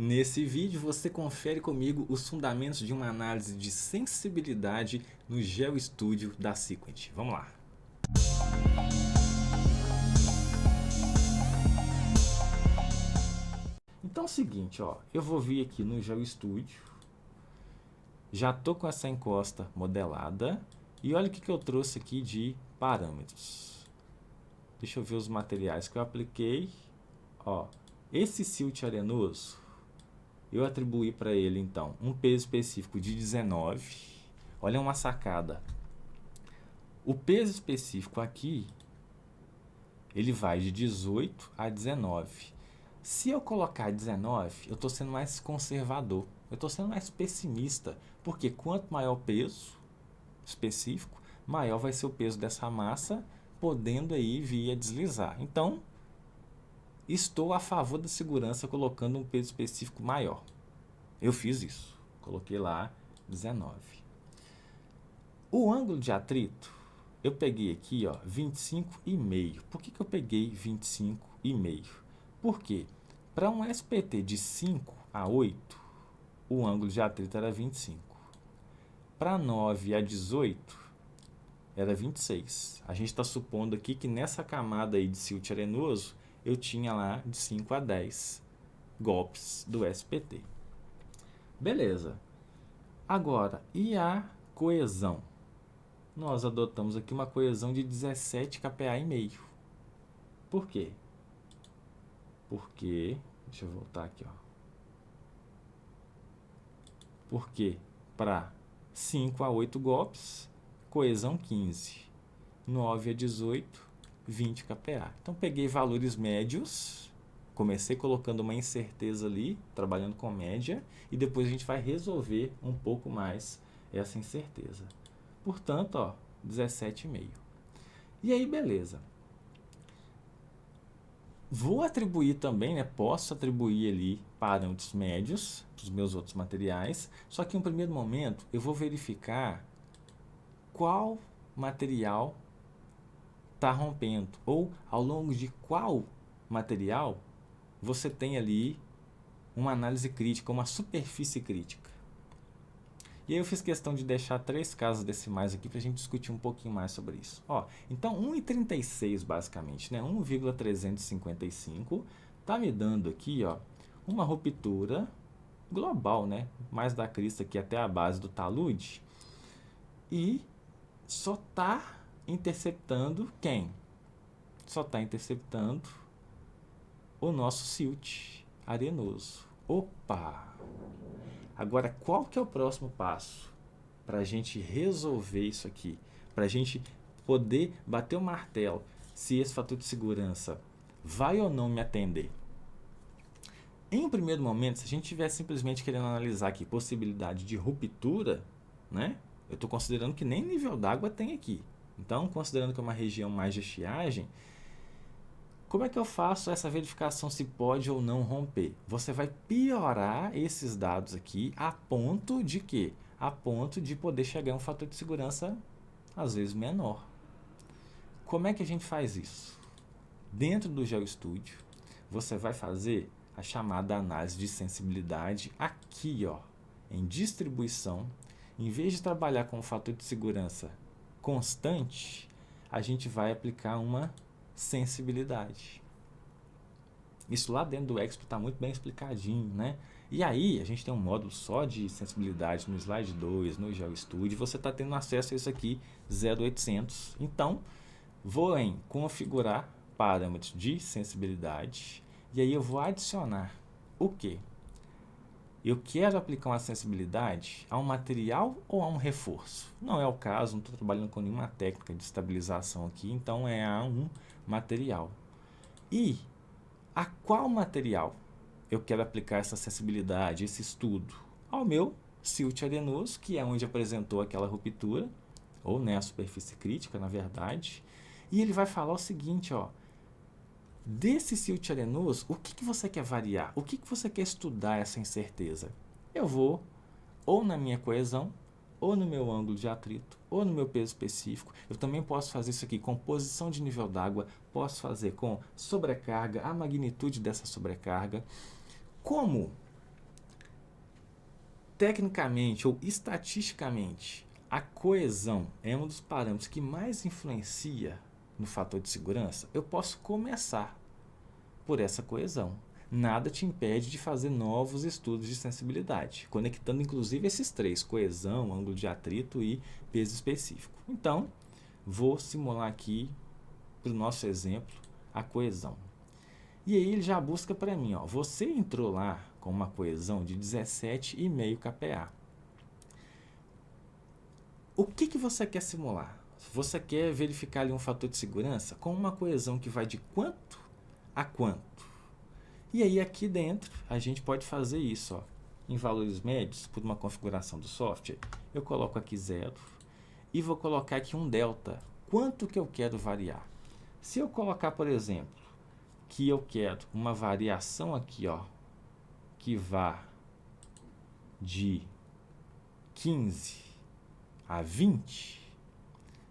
Nesse vídeo você confere comigo os fundamentos de uma análise de sensibilidade no GeoStudio da Sequent. Vamos lá! Então é o seguinte, ó, eu vou vir aqui no GeoStudio, já estou com essa encosta modelada e olha o que eu trouxe aqui de parâmetros. Deixa eu ver os materiais que eu apliquei. Ó, esse silt arenoso, eu atribuí para ele, então, um peso específico de 19. Olha uma sacada. O peso específico aqui, ele vai de 18 a 19. Se eu colocar 19, eu estou sendo mais conservador. Eu estou sendo mais pessimista. Porque quanto maior o peso específico, maior vai ser o peso dessa massa, podendo aí vir a deslizar. Então, estou a favor da segurança colocando um peso específico maior. Eu fiz isso. Coloquei lá 19. O ângulo de atrito, eu peguei aqui, ó, 25,5. Por que eu peguei 25,5? Por quê? Para um SPT de 5 a 8, o ângulo de atrito era 25. Para 9 a 18, era 26. A gente está supondo aqui que nessa camada aí de silt arenoso, eu tinha lá de 5 a 10 golpes do SPT. Beleza. Agora, e a coesão? Nós adotamos aqui uma coesão de 17 kPa e meio. Por quê? Porque, deixa eu voltar aqui, ó. Porque para 5 a 8 golpes, coesão 15. 9 a 18, 20 kPa. Então, peguei valores médios, comecei colocando uma incerteza ali, trabalhando com média, e depois a gente vai resolver um pouco mais essa incerteza. Portanto, ó, 17,5. E aí, beleza. Vou atribuir também, né? Posso atribuir ali parâmetros médios dos meus outros materiais, só que em um primeiro momento eu vou verificar qual material está rompendo, ou ao longo de qual material você tem ali uma análise crítica, uma superfície crítica. E aí eu fiz questão de deixar 3 casas decimais aqui para a gente discutir um pouquinho mais sobre isso. Ó, então 1,36 basicamente, né? 1,355 está me dando aqui, ó, uma ruptura global, né? Mais da crista aqui até a base do talude. E só está interceptando quem? Só está interceptando o nosso silt arenoso. Opa! Agora, qual que é o próximo passo para a gente resolver isso aqui? Para a gente poder bater o martelo se esse fator de segurança vai ou não me atender? Em um primeiro momento, se a gente estiver simplesmente querendo analisar aqui possibilidade de ruptura, né? Eu estou considerando que nem nível d'água tem aqui. Então, considerando que é uma região mais de estiagem, como é que eu faço essa verificação se pode ou não romper? Você vai piorar esses dados aqui a ponto de quê? A ponto de poder chegar a um fator de segurança às vezes menor. Como é que a gente faz isso? Dentro do GeoStudio, você vai fazer a chamada análise de sensibilidade aqui, ó, em distribuição. Em vez de trabalhar com um fator de segurança constante, a gente vai aplicar uma sensibilidade. Isso lá dentro do Expo está muito bem explicadinho, né? E aí, a gente tem um módulo só de sensibilidade no slide 2, no GeoStudio, você está tendo acesso a isso aqui 0800. Então, vou em configurar parâmetros de sensibilidade e aí eu vou adicionar o quê? Eu quero aplicar uma sensibilidade a um material ou a um reforço? Não é o caso, não estou trabalhando com nenhuma técnica de estabilização aqui, então é a um material. E a qual material eu quero aplicar essa sensibilidade, esse estudo? Ao meu silt arenoso, que é onde apresentou aquela ruptura, ou né, a superfície crítica, na verdade. E ele vai falar o seguinte, ó, desse silt arenoso, o que você quer variar? O que você quer estudar essa incerteza? Eu vou ou na minha coesão, ou no meu ângulo de atrito, ou no meu peso específico. Eu também posso fazer isso aqui com posição de nível d'água, posso fazer com sobrecarga, a magnitude dessa sobrecarga. Como tecnicamente ou estatisticamente, a coesão é um dos parâmetros que mais influencia no fator de segurança, eu posso começar por essa coesão. Nada te impede de fazer novos estudos de sensibilidade, conectando inclusive esses três: coesão, ângulo de atrito e peso específico. Então, vou simular aqui, para o nosso exemplo, a coesão. E aí ele já busca para mim, ó, você entrou lá com uma coesão de 17,5 kPa. O que você quer simular? Você quer verificar ali um fator de segurança com uma coesão que vai de quanto a quanto? E aí aqui dentro a gente pode fazer isso, ó, em valores médios, por uma configuração do software. Eu coloco aqui 0 e vou colocar aqui um delta. Quanto que eu quero variar? Se eu colocar, por exemplo, que eu quero uma variação aqui, ó, que vá de 15 a 20,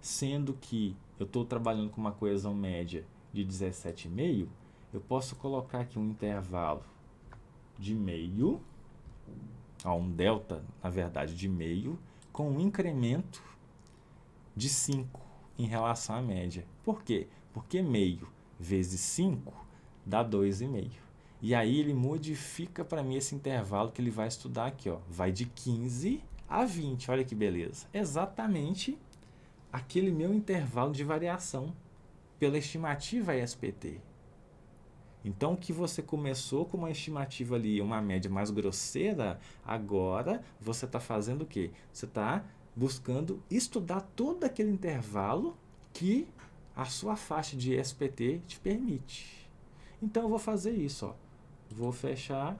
sendo que eu estou trabalhando com uma coesão média de 17,5, eu posso colocar aqui um intervalo de meio, ó, um delta, na verdade, de meio, com um incremento de 5 em relação à média. Por quê? Porque meio vezes 5 dá 2,5. E aí ele modifica para mim esse intervalo que ele vai estudar aqui, ó. Vai de 15 a 20. Olha que beleza. Exatamente aquele meu intervalo de variação pela estimativa SPT. Então, que você começou com uma estimativa ali, uma média mais grosseira, agora você está fazendo o quê? Você está buscando estudar todo aquele intervalo que a sua faixa de SPT te permite. Então, eu vou fazer isso, ó. Vou fechar,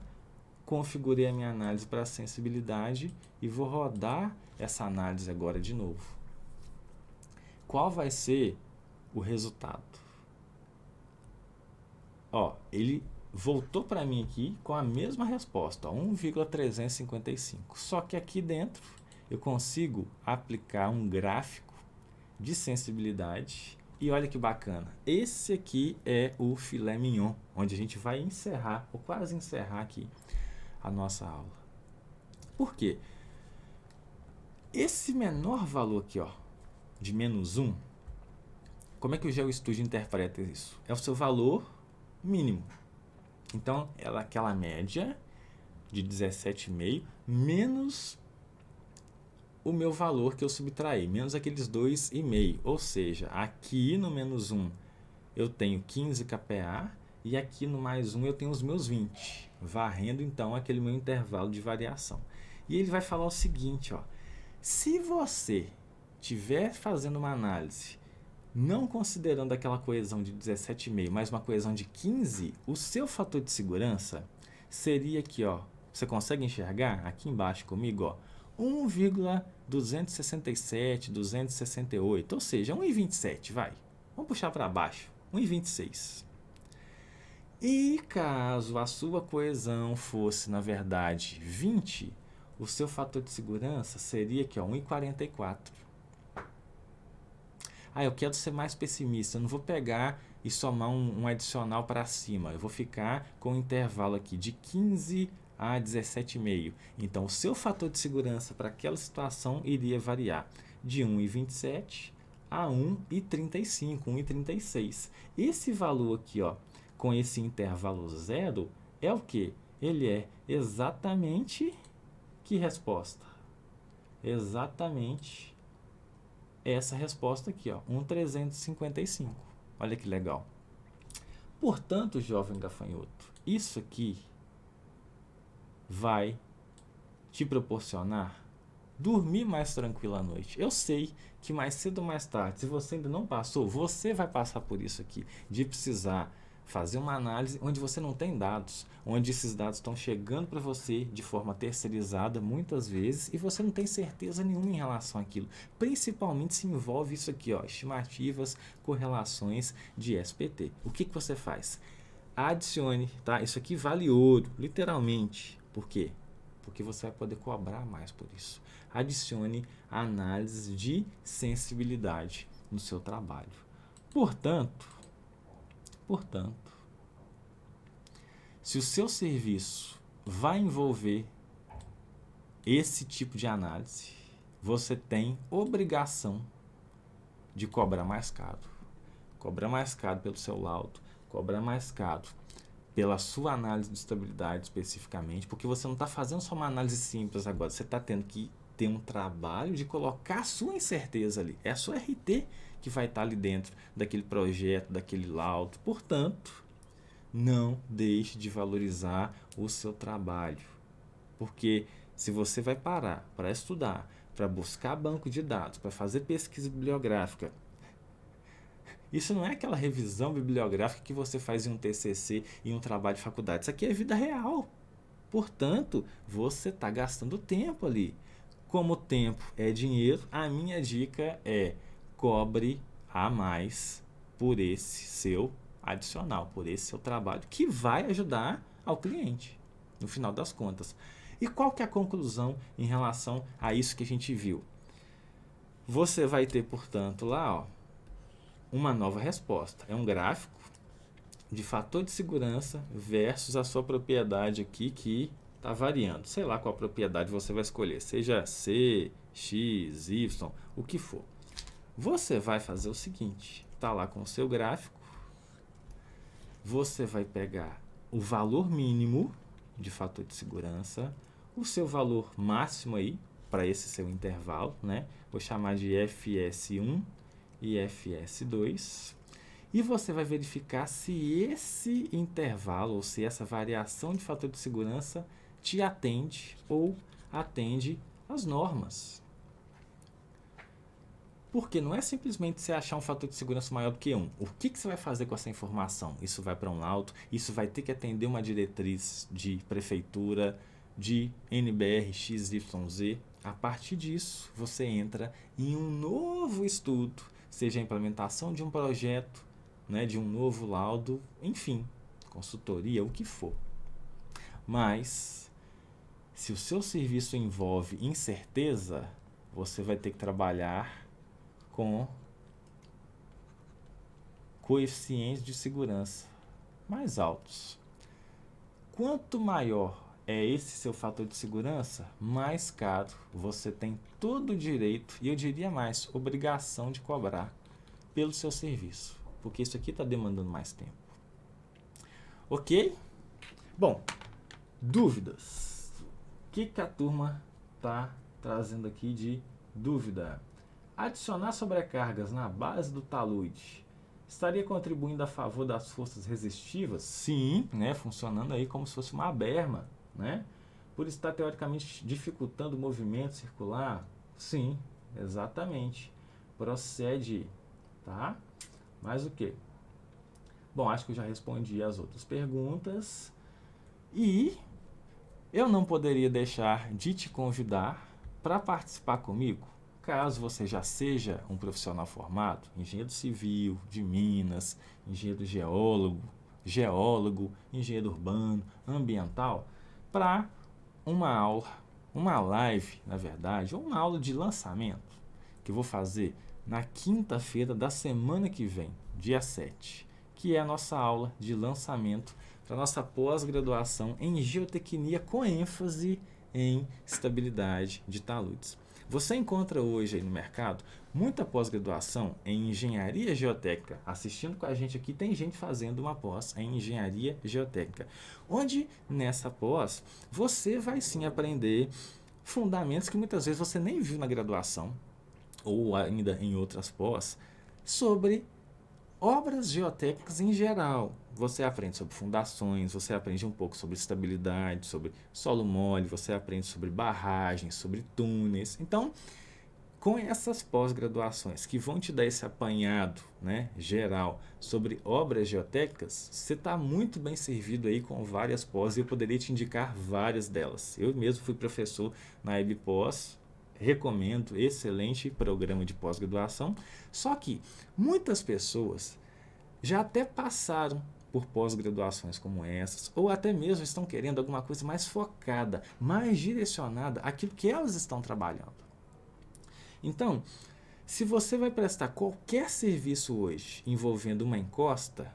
configurei a minha análise para sensibilidade e vou rodar essa análise agora de novo. Qual vai ser o resultado? Ó, ele voltou para mim aqui com a mesma resposta, 1,355. Só que aqui dentro eu consigo aplicar um gráfico de sensibilidade. E olha que bacana, esse aqui é o filé mignon, onde a gente vai encerrar, ou quase encerrar aqui, a nossa aula. Por quê? Esse menor valor aqui, ó, de -1, como é que o GeoStudio interpreta isso? É o seu valor mínimo. Então, aquela média de 17,5 menos o meu valor que eu subtraí, menos aqueles 2,5. Ou seja, aqui no -1 eu tenho 15 kPa e aqui no +1 eu tenho os meus 20, varrendo então aquele meu intervalo de variação. E ele vai falar o seguinte, ó, se você estiver fazendo uma análise não considerando aquela coesão de 17,5, mas uma coesão de 15, o seu fator de segurança seria aqui, ó, você consegue enxergar aqui embaixo comigo, ó, 1,267, 268, ou seja, 1,27, vai. Vamos puxar para baixo, 1,26. E caso a sua coesão fosse, na verdade, 20, o seu fator de segurança seria aqui, ó, 1,44. Ah, eu quero ser mais pessimista, eu não vou pegar e somar um adicional para cima, eu vou ficar com um intervalo aqui de 15 a 17,5. Então, o seu fator de segurança para aquela situação iria variar de 1,27 a 1,35, 1,36. Esse valor aqui, ó, com esse intervalo zero, é o que? Ele é exatamente que resposta? Exatamente essa resposta aqui, ó, 1,355. Olha que legal. Portanto, jovem gafanhoto, isso aqui vai te proporcionar dormir mais tranquilo à noite. Eu sei que mais cedo ou mais tarde, se você ainda não passou, você vai passar por isso aqui, de precisar fazer uma análise onde você não tem dados, onde esses dados estão chegando para você de forma terceirizada muitas vezes e você não tem certeza nenhuma em relação àquilo. Principalmente se envolve isso aqui, ó, estimativas, correlações de SPT. O que você faz? Adicione, tá? Isso aqui vale ouro, literalmente. Por quê? Porque você vai poder cobrar mais por isso. Adicione a análise de sensibilidade no seu trabalho. Portanto, se o seu serviço vai envolver esse tipo de análise, você tem obrigação de cobrar mais caro. Cobrar mais caro pelo seu laudo, cobrar mais caro pela sua análise de estabilidade especificamente, porque você não está fazendo só uma análise simples agora, você está tendo que ter um trabalho de colocar a sua incerteza ali. É a sua RT que vai estar ali dentro daquele projeto, daquele laudo. Portanto, não deixe de valorizar o seu trabalho. Porque se você vai parar para estudar, para buscar banco de dados, para fazer pesquisa bibliográfica, isso não é aquela revisão bibliográfica que você faz em um TCC e um trabalho de faculdade. Isso aqui é vida real. Portanto, você está gastando tempo ali. Como tempo é dinheiro, a minha dica é cobre a mais por esse seu adicional, por esse seu trabalho, que vai ajudar ao cliente, no final das contas. E qual que é a conclusão em relação a isso que a gente viu? Você vai ter, portanto, lá, ó, uma nova resposta. É um gráfico de fator de segurança versus a sua propriedade aqui que está variando. Sei lá qual propriedade você vai escolher, seja C, X, Y, o que for. Você vai fazer o seguinte, está lá com o seu gráfico, você vai pegar o valor mínimo de fator de segurança, o seu valor máximo aí, para esse seu intervalo, né? Vou chamar de FS1 e FS2, e você vai verificar se esse intervalo, ou se essa variação de fator de segurança te atende ou atende às normas. Porque não é simplesmente você achar um fator de segurança maior do que 1. O que você vai fazer com essa informação? Isso vai para um laudo, isso vai ter que atender uma diretriz de prefeitura, de NBR XYZ. A partir disso, você entra em um novo estudo, seja a implementação de um projeto, né, de um novo laudo, enfim, consultoria, o que for. Mas, se o seu serviço envolve incerteza, você vai ter que trabalhar com coeficientes de segurança mais altos. Quanto maior é esse seu fator de segurança, mais caro você tem todo o direito, e eu diria mais, obrigação de cobrar pelo seu serviço, porque isso aqui está demandando mais tempo. Ok? Bom, dúvidas. O que a turma está trazendo aqui de dúvida? Adicionar sobrecargas na base do talude estaria contribuindo a favor das forças resistivas? Sim, né? Funcionando aí como se fosse uma berma, né? Por estar teoricamente dificultando o movimento circular? Sim, exatamente. Procede, tá? Mais o quê? Bom, acho que eu já respondi as outras perguntas. E eu não poderia deixar de te convidar para participar comigo, caso você já seja um profissional formado, engenheiro civil, de Minas, engenheiro geólogo, engenheiro urbano, ambiental, para uma aula, uma live, na verdade, ou uma aula de lançamento, que eu vou fazer na quinta-feira da semana que vem, dia 7, que é a nossa aula de lançamento para a nossa pós-graduação em geotecnia com ênfase em estabilidade de taludes. Você encontra hoje aí no mercado muita pós-graduação em engenharia geotécnica. Assistindo com a gente aqui tem gente fazendo uma pós em engenharia geotécnica, onde nessa pós você vai sim aprender fundamentos que muitas vezes você nem viu na graduação ou ainda em outras pós sobre obras geotécnicas em geral. Você aprende sobre fundações, você aprende um pouco sobre estabilidade, sobre solo mole, você aprende sobre barragens, sobre túneis. Então, com essas pós-graduações que vão te dar esse apanhado, né, geral sobre obras geotécnicas, você está muito bem servido aí com várias pós, e eu poderia te indicar várias delas. Eu mesmo fui professor na EBPós, recomendo, excelente programa de pós-graduação. Só que muitas pessoas já até passaram por pós-graduações como essas, ou até mesmo estão querendo alguma coisa mais focada, mais direcionada àquilo que elas estão trabalhando. Então, se você vai prestar qualquer serviço hoje envolvendo uma encosta,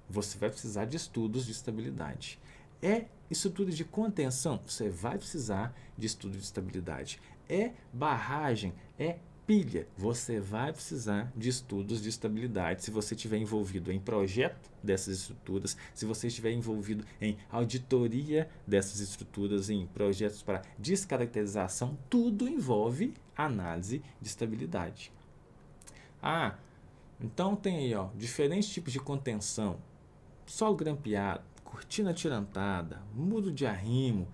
você vai precisar de estudos de estabilidade. É estrutura de contenção? Você vai precisar de estudo de estabilidade. É barragem? É pilha? Você vai precisar de estudos de estabilidade se você estiver envolvido em projeto dessas estruturas, se você estiver envolvido em auditoria dessas estruturas, em projetos para descaracterização, tudo envolve análise de estabilidade. Ah, então tem aí, ó, diferentes tipos de contenção: solo grampeado, cortina atirantada, muro de arrimo.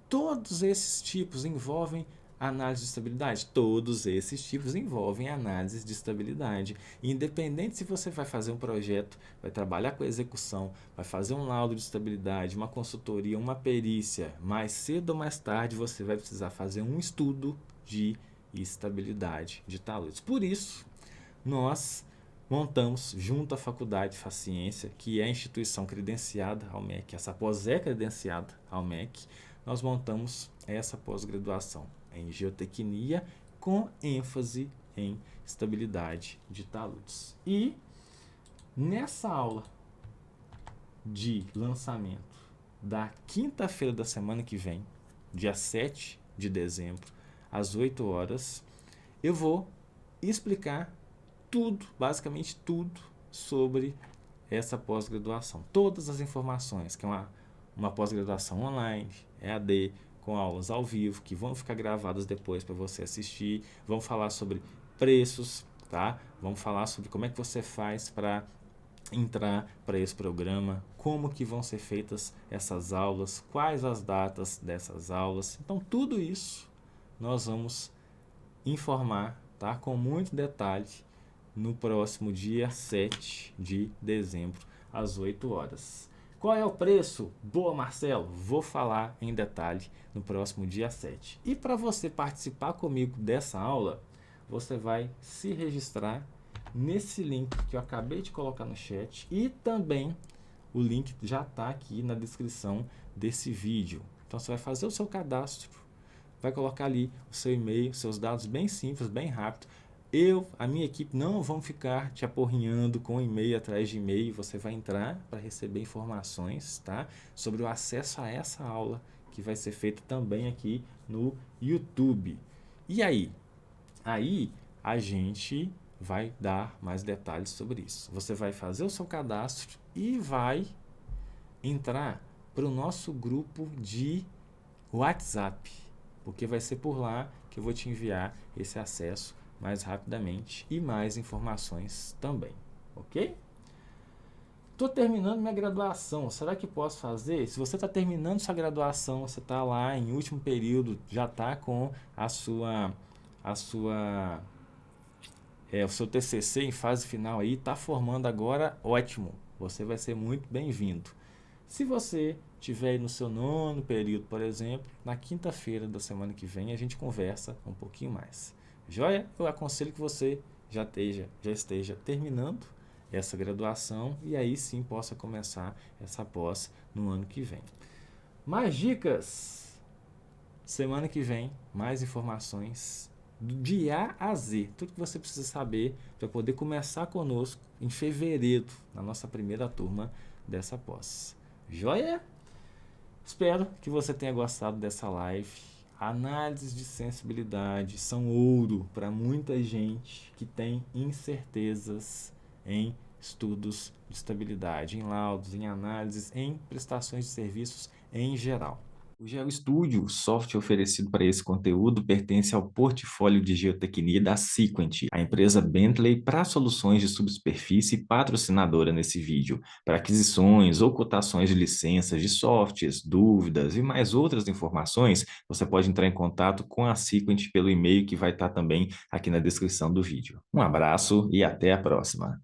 Todos esses tipos envolvem análise de estabilidade. Todos esses tipos envolvem análise de estabilidade. Independente se você vai fazer um projeto, vai trabalhar com a execução, vai fazer um laudo de estabilidade, uma consultoria, uma perícia, mais cedo ou mais tarde você vai precisar fazer um estudo de estabilidade de taludes. Por isso, nós montamos, junto à Faculdade de Faciência, que é a instituição credenciada ao MEC, essa pós é credenciada ao MEC, nós montamos essa pós-graduação em geotecnia com ênfase em estabilidade de taludes. E nessa aula de lançamento da quinta-feira da semana que vem, dia 7 de dezembro, às 8 horas, eu vou explicar tudo, basicamente tudo, sobre essa pós-graduação. Todas as informações, que é uma pós-graduação online, EAD, com aulas ao vivo, que vão ficar gravadas depois para você assistir. Vamos falar sobre preços, tá? Vamos falar sobre como é que você faz para entrar para esse programa, como que vão ser feitas essas aulas, quais as datas dessas aulas. Então, tudo isso nós vamos informar, tá? Com muito detalhe, no próximo dia 7 de dezembro, às 8 horas. Qual é o preço? Boa, Marcelo! Vou falar em detalhe no próximo dia 7. E para você participar comigo dessa aula, você vai se registrar nesse link que eu acabei de colocar no chat, e também o link já está aqui na descrição desse vídeo. Então você vai fazer o seu cadastro, vai colocar ali o seu e-mail, seus dados bem simples, bem rápido. A minha equipe não vão ficar te aporrinhando com e-mail atrás de e-mail. Você vai entrar para receber informações, tá? Sobre o acesso a essa aula, que vai ser feita também aqui no YouTube. E aí? Aí a gente vai dar mais detalhes sobre isso. Você vai fazer o seu cadastro e vai entrar para o nosso grupo de WhatsApp, porque vai ser por lá que eu vou te enviar esse acesso mais rapidamente e mais informações também, ok? Estou terminando minha graduação, será que posso fazer? Se você está terminando sua graduação, você está lá em último período, já está com o seu TCC em fase final aí, está formando agora, ótimo, você vai ser muito bem-vindo. Se você estiver aí no seu 9º período, por exemplo, na quinta-feira da semana que vem a gente conversa um pouquinho mais. Joia? Eu aconselho que você já esteja terminando essa graduação e aí sim possa começar essa pós no ano que vem. Mais dicas! Semana que vem, mais informações de A a Z. Tudo que você precisa saber para poder começar conosco em fevereiro, na nossa primeira turma dessa pós. Joia? Espero que você tenha gostado dessa live. Análises de sensibilidade são ouro para muita gente que tem incertezas em estudos de estabilidade, em laudos, em análises, em prestações de serviços em geral. O GeoStudio, o software oferecido para esse conteúdo, pertence ao portfólio de geotecnia da Sequent, a empresa Bentley para soluções de subsuperfície patrocinadora nesse vídeo. Para aquisições ou cotações de licenças de softwares, dúvidas e mais outras informações, você pode entrar em contato com a Sequent pelo e-mail que vai estar também aqui na descrição do vídeo. Um abraço e até a próxima!